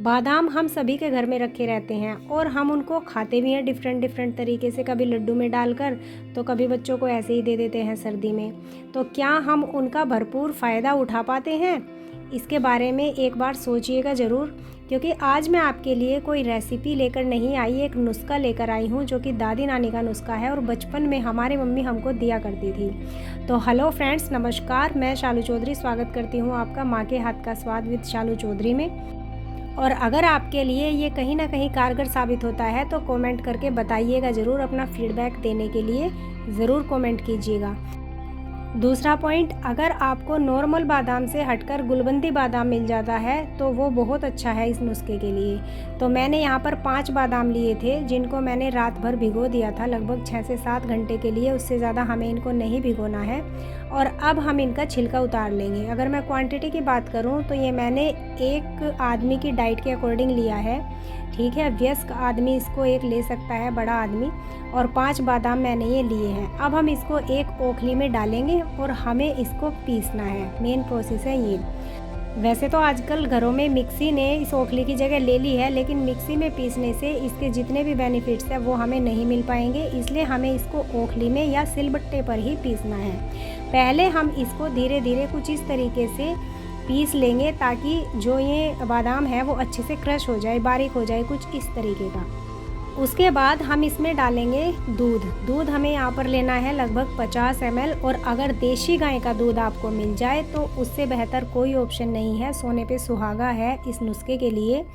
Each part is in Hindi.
बादाम हम सभी के घर में रखे रहते हैं और हम उनको खाते भी हैं डिफरेंट डिफरेंट तरीके से, कभी लड्डू में डालकर तो कभी बच्चों को ऐसे ही दे देते हैं सर्दी में। तो क्या हम उनका भरपूर फ़ायदा उठा पाते हैं? इसके बारे में एक बार सोचिएगा ज़रूर, क्योंकि आज मैं आपके लिए कोई रेसिपी लेकर नहीं आई, एक नुस्खा लेकर आई हूँ जो कि दादी नानी का नुस्खा है और बचपन में हमारी मम्मी हमको दिया करती थी। तो हेलो फ्रेंड्स, नमस्कार, मैं शालू चौधरी स्वागत करती हूँ आपका माँ के हाथ का स्वाद विद शालू चौधरी में। और अगर आपके लिए ये कहीं ना कहीं कारगर साबित होता है तो कमेंट करके बताइएगा ज़रूर, अपना फीडबैक देने के लिए ज़रूर कमेंट कीजिएगा। दूसरा पॉइंट, अगर आपको नॉर्मल बादाम से हटकर गुलबंदी बादाम मिल जाता है तो वो बहुत अच्छा है इस नुस्खे के लिए। तो मैंने यहाँ पर 5 बादाम लिए थे जिनको मैंने रात भर भिगो दिया था, लगभग 6 से 7 घंटे के लिए, उससे ज़्यादा हमें इनको नहीं भिगोना है। और अब हम इनका छिलका उतार लेंगे। अगर मैं क्वांटिटी की बात करूँ तो ये मैंने एक आदमी की डाइट के अकॉर्डिंग लिया है, ठीक है। वयस्क आदमी इसको एक ले सकता है, बड़ा आदमी, और 5 बादाम मैंने ये लिए हैं। अब हम इसको एक ओखली में डालेंगे और हमें इसको पीसना है, मेन प्रोसेस है ये। वैसे तो आजकल घरों में मिक्सी ने इस ओखली की जगह ले ली है, लेकिन मिक्सी में पीसने से इसके जितने भी बेनिफिट्स हैं वो हमें नहीं मिल पाएंगे, इसलिए हमें इसको ओखली में या सिलबट्टे पर ही पीसना है। पहले हम इसको धीरे धीरे कुछ इस तरीके से पीस लेंगे ताकि जो ये बादाम है वो अच्छे से क्रश हो जाए, बारीक हो जाए, कुछ इस तरीके का। उसके बाद हम इसमें डालेंगे दूध हमें यहाँ पर लेना है लगभग 50 ml। और अगर देशी गाय का दूध आपको मिल जाए तो उससे बेहतर कोई ऑप्शन नहीं है, सोने पे सुहागा है इस नुस्खे के लिए।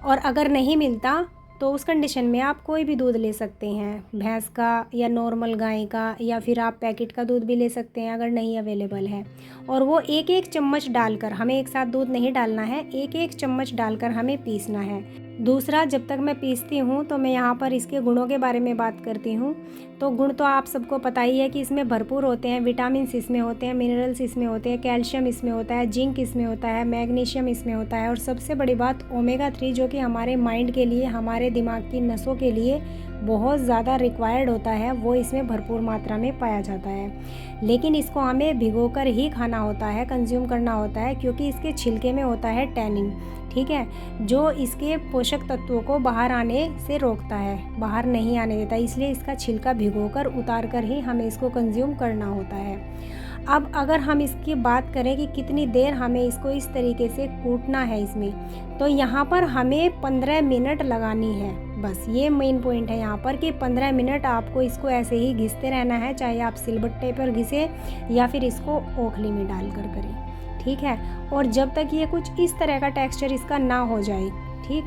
और अगर नहीं मिलता तो उस कंडीशन में आप कोई भी दूध ले सकते हैं, भैंस का या नॉर्मल गाय का, या फिर आप पैकेट का दूध भी ले सकते हैं अगर नहीं अवेलेबल है। और वो एक एक चम्मच डालकर, हमें एक साथ दूध नहीं डालना है, एक एक चम्मच डालकर हमें पीसना है। दूसरा, जब तक मैं पीसती हूँ तो मैं यहाँ पर इसके गुणों के बारे में बात करती हूँ। तो गुण तो आप सबको पता ही है कि इसमें भरपूर होते हैं, विटामिन इसमें होते हैं, मिनरल्स इसमें होते हैं, कैल्शियम इसमें होता है, जिंक इसमें होता है, मैग्नीशियम इसमें होता है, और सबसे बड़ी बात ओमेगा 3 जो कि हमारे माइंड के लिए, हमारे दिमाग की नसों के लिए बहुत ज़्यादा रिक्वायर्ड होता है, वो इसमें भरपूर मात्रा में पाया जाता है। लेकिन इसको हमें भिगोकर ही खाना होता है, कंज्यूम करना होता है, क्योंकि इसके छिलके में होता है टैनिन, ठीक है, जो इसके पोषक तत्वों को बाहर आने से रोकता है, बाहर नहीं आने देता। इसलिए इसका छिलका भिगोकर उतार कर ही हमें इसको कंज्यूम करना होता है। अब अगर हम इसकी बात करें कि कितनी देर हमें इसको इस तरीके से कूटना है इसमें, तो यहाँ पर हमें 15 मिनट लगानी है, बस ये मेन पॉइंट है यहाँ पर कि 15 मिनट आपको इसको ऐसे ही घिसते रहना है, चाहे आप सिलबट्टे पर घिसे या फिर इसको ओखली में डाल कर करें, ठीक है। और जब तक ये कुछ इस तरह का टेक्सचर इसका ना हो जाए, ठीक,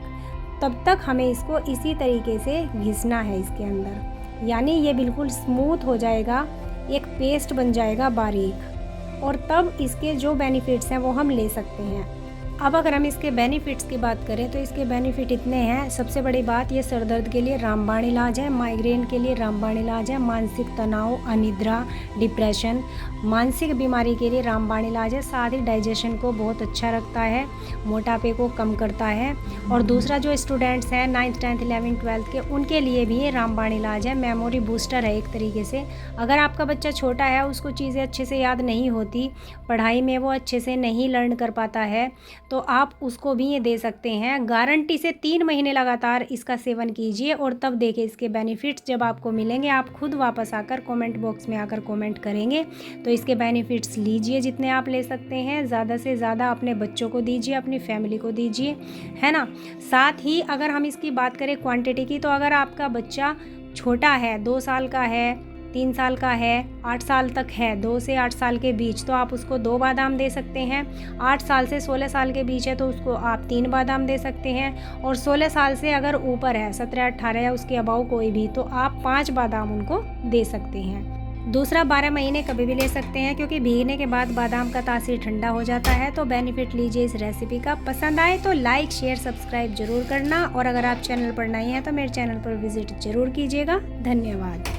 तब तक हमें इसको इसी तरीके से घिसना है इसके अंदर, यानी ये बिल्कुल स्मूथ हो जाएगा, एक पेस्ट बन जाएगा बारीक, और तब इसके जो बेनिफिट्स हैं वो हम ले सकते हैं। अब अगर हम इसके बेनिफिट्स की बात करें तो इसके बेनिफिट इतने हैं। सबसे बड़ी बात, ये सर दर्द के लिए रामबाण इलाज है, माइग्रेन के लिए रामबाण इलाज है, मानसिक तनाव, अनिद्रा, डिप्रेशन, मानसिक बीमारी के लिए रामबाण इलाज है। साथ ही डाइजेशन को बहुत अच्छा रखता है, मोटापे को कम करता है। और दूसरा, जो स्टूडेंट्स हैं 9th 10th 11th 12th के, उनके लिए भी ये रामबाण इलाज है, मेमोरी बूस्टर है एक तरीके से। अगर आपका बच्चा छोटा है, उसको चीज़ें अच्छे से याद नहीं होती, पढ़ाई में वो अच्छे से नहीं लर्न कर पाता है, तो आप उसको भी ये दे सकते हैं। गारंटी से 3 महीने लगातार इसका सेवन कीजिए और तब देखिए इसके बेनिफिट्स जब आपको मिलेंगे, आप खुद वापस आकर कमेंट बॉक्स में आकर कमेंट करेंगे। तो इसके बेनिफिट्स लीजिए जितने आप ले सकते हैं, ज़्यादा से ज़्यादा अपने बच्चों को दीजिए, अपनी फैमिली को दीजिए, है ना। साथ ही अगर हम इसकी बात करें क्वांटिटी की, तो अगर आपका बच्चा छोटा है, 2 साल का है, 3 साल का है, 8 साल तक है, 2 से 8 साल के बीच, तो आप उसको 2 बादाम दे सकते हैं। 8 साल से 16 साल के बीच है तो उसको आप 3 बादाम दे सकते हैं। और 16 साल से अगर ऊपर है, 17 18 या उसके अबाव कोई भी, तो आप 5 बादाम उनको दे सकते हैं। दूसरा, 12 महीने कभी भी ले सकते हैं, क्योंकि भीगने के बाद बादाम का तासीर ठंडा हो जाता है। तो बेनिफिट लीजिए इस रेसिपी का। पसंद आए तो लाइक शेयर सब्सक्राइब जरूर करना, और अगर आप चैनल पर नए हैं तो मेरे चैनल पर विजिट जरूर कीजिएगा। धन्यवाद।